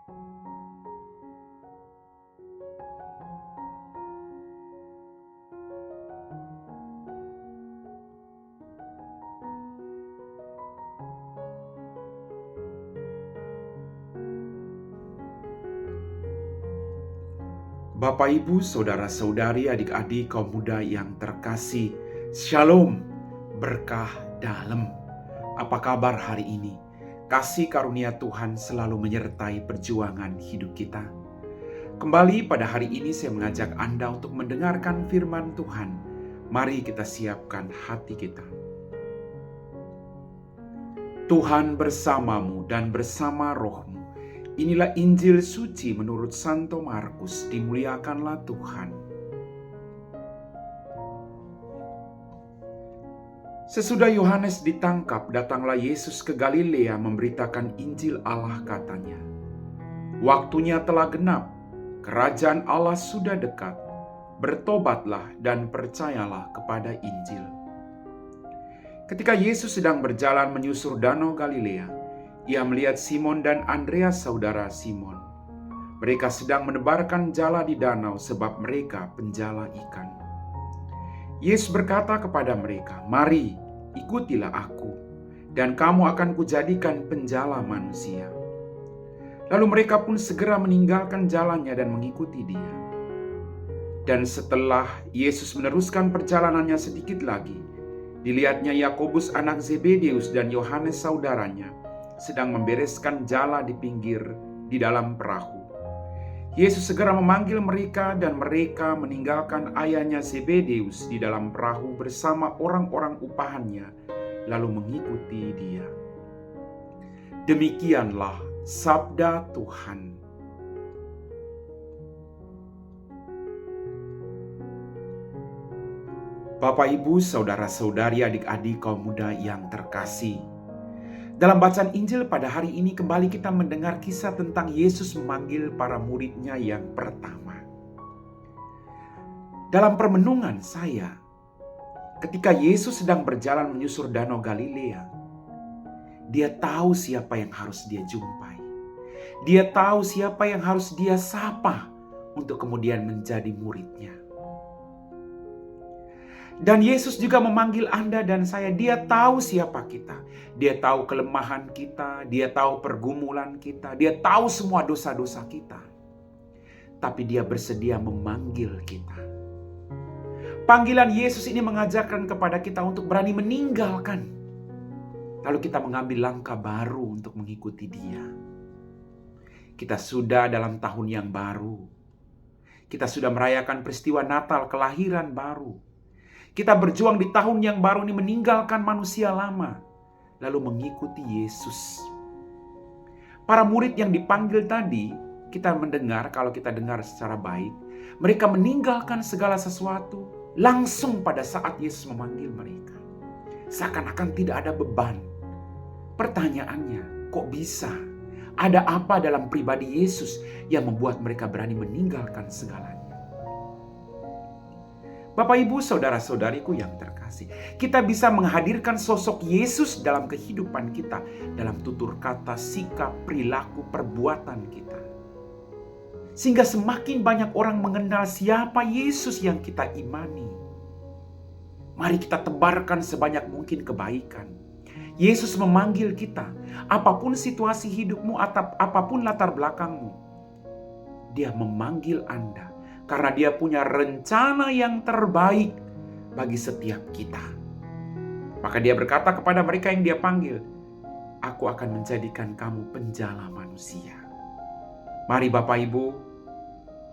Bapak, Ibu, saudara-saudari, adik-adik, kaum muda yang terkasih, Shalom, berkah dalam. Apa kabar hari ini? Kasih karunia Tuhan selalu menyertai perjuangan hidup kita. Kembali pada hari ini saya mengajak Anda untuk mendengarkan firman Tuhan. Mari kita siapkan hati kita. Tuhan bersamamu dan bersama rohmu. Inilah Injil suci menurut Santo Markus, dimuliakanlah Tuhan. Sesudah Yohanes ditangkap, datanglah Yesus ke Galilea memberitakan Injil Allah, katanya, "Waktunya telah genap, kerajaan Allah sudah dekat, bertobatlah dan percayalah kepada Injil." Ketika Yesus sedang berjalan menyusur danau Galilea, Ia melihat Simon dan Andreas, saudara Simon. Mereka sedang menebarkan jala di danau sebab mereka penjala ikan. Yesus berkata kepada mereka, "Mari, ikutilah aku, dan kamu akan kujadikan penjala manusia." Lalu mereka pun segera meninggalkan jalannya dan mengikuti Dia. Dan setelah Yesus meneruskan perjalanannya sedikit lagi, dilihatnya Yakobus anak Zebedeus dan Yohanes saudaranya sedang membereskan jala di pinggir di dalam perahu. Yesus segera memanggil mereka dan mereka meninggalkan ayahnya Zebedeus di dalam perahu bersama orang-orang upahannya, lalu mengikuti Dia. Demikianlah sabda Tuhan. Bapak, Ibu, saudara-saudari, adik-adik, kaum muda yang terkasih, dalam bacaan Injil pada hari ini kembali kita mendengar kisah tentang Yesus memanggil para murid-Nya yang pertama. Dalam permenungan saya, ketika Yesus sedang berjalan menyusur danau Galilea, Dia tahu siapa yang harus Dia jumpai. Dia tahu siapa yang harus Dia sapa untuk kemudian menjadi murid-Nya. Dan Yesus juga memanggil Anda dan saya. Dia tahu siapa kita. Dia tahu kelemahan kita. Dia tahu pergumulan kita. Dia tahu semua dosa-dosa kita. Tapi Dia bersedia memanggil kita. Panggilan Yesus ini mengajarkan kepada kita untuk berani meninggalkan. Lalu kita mengambil langkah baru untuk mengikuti Dia. Kita sudah dalam tahun yang baru. Kita sudah merayakan peristiwa Natal, kelahiran baru. Kita berjuang di tahun yang baru ini meninggalkan manusia lama, lalu mengikuti Yesus. Para murid yang dipanggil tadi, kita mendengar, kalau kita dengar secara baik, mereka meninggalkan segala sesuatu langsung pada saat Yesus memanggil mereka. Seakan-akan tidak ada beban. Pertanyaannya, kok bisa? Ada apa dalam pribadi Yesus yang membuat mereka berani meninggalkan segalanya? Bapak, Ibu, saudara-saudariku yang terkasih, kita bisa menghadirkan sosok Yesus dalam kehidupan kita, dalam tutur kata, sikap, perilaku, perbuatan kita. Sehingga semakin banyak orang mengenal siapa Yesus yang kita imani. Mari kita tebarkan sebanyak mungkin kebaikan. Yesus memanggil kita, apapun situasi hidupmu atau apapun latar belakangmu, Dia memanggil Anda. Karena Dia punya rencana yang terbaik bagi setiap kita. Maka Dia berkata kepada mereka yang Dia panggil, "Aku akan menjadikan kamu penjala manusia." Mari Bapak, Ibu,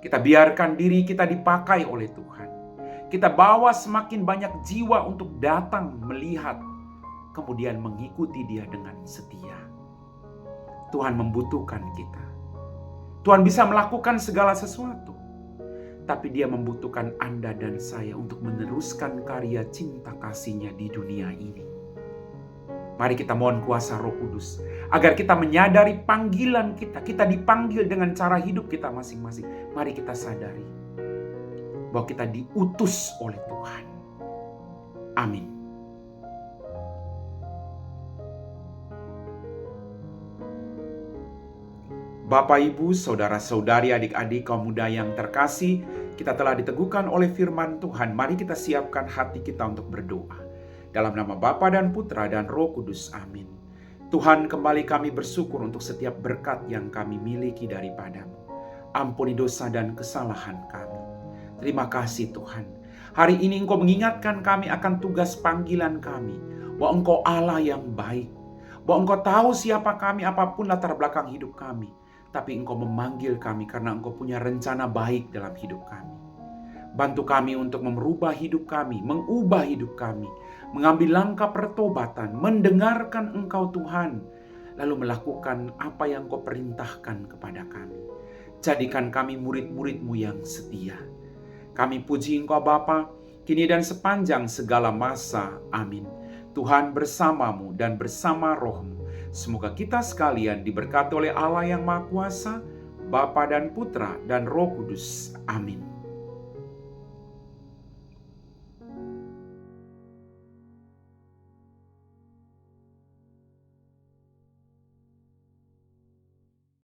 kita biarkan diri kita dipakai oleh Tuhan. Kita bawa semakin banyak jiwa untuk datang melihat, kemudian mengikuti Dia dengan setia. Tuhan membutuhkan kita. Tuhan bisa melakukan segala sesuatu. Tapi Dia membutuhkan Anda dan saya untuk meneruskan karya cinta kasih-Nya di dunia ini. Mari kita mohon kuasa Roh Kudus, agar kita menyadari panggilan kita. Kita dipanggil dengan cara hidup kita masing-masing. Mari kita sadari bahwa kita diutus oleh Tuhan. Amin. Bapak, Ibu, saudara-saudari, adik-adik, kaum muda yang terkasih, kita telah diteguhkan oleh firman Tuhan. Mari kita siapkan hati kita untuk berdoa. Dalam nama Bapa dan Putra dan Roh Kudus, amin. Tuhan, kembali kami bersyukur untuk setiap berkat yang kami miliki daripada-Mu. Ampuni dosa dan kesalahan kami. Terima kasih Tuhan. Hari ini Engkau mengingatkan kami akan tugas panggilan kami, bahwa Engkau Allah yang baik, bahwa Engkau tahu siapa kami apapun latar belakang hidup kami. Tapi Engkau memanggil kami karena Engkau punya rencana baik dalam hidup kami. Bantu kami untuk merubah hidup kami, mengubah hidup kami, mengambil langkah pertobatan, mendengarkan Engkau Tuhan, lalu melakukan apa yang Engkau perintahkan kepada kami. Jadikan kami murid-murid-Mu yang setia. Kami puji Engkau Bapa, kini dan sepanjang segala masa. Amin. Tuhan bersama-Mu dan bersama Roh-Mu. Semoga kita sekalian diberkati oleh Allah yang Maha Kuasa, Bapa dan Putra dan Roh Kudus. Amin.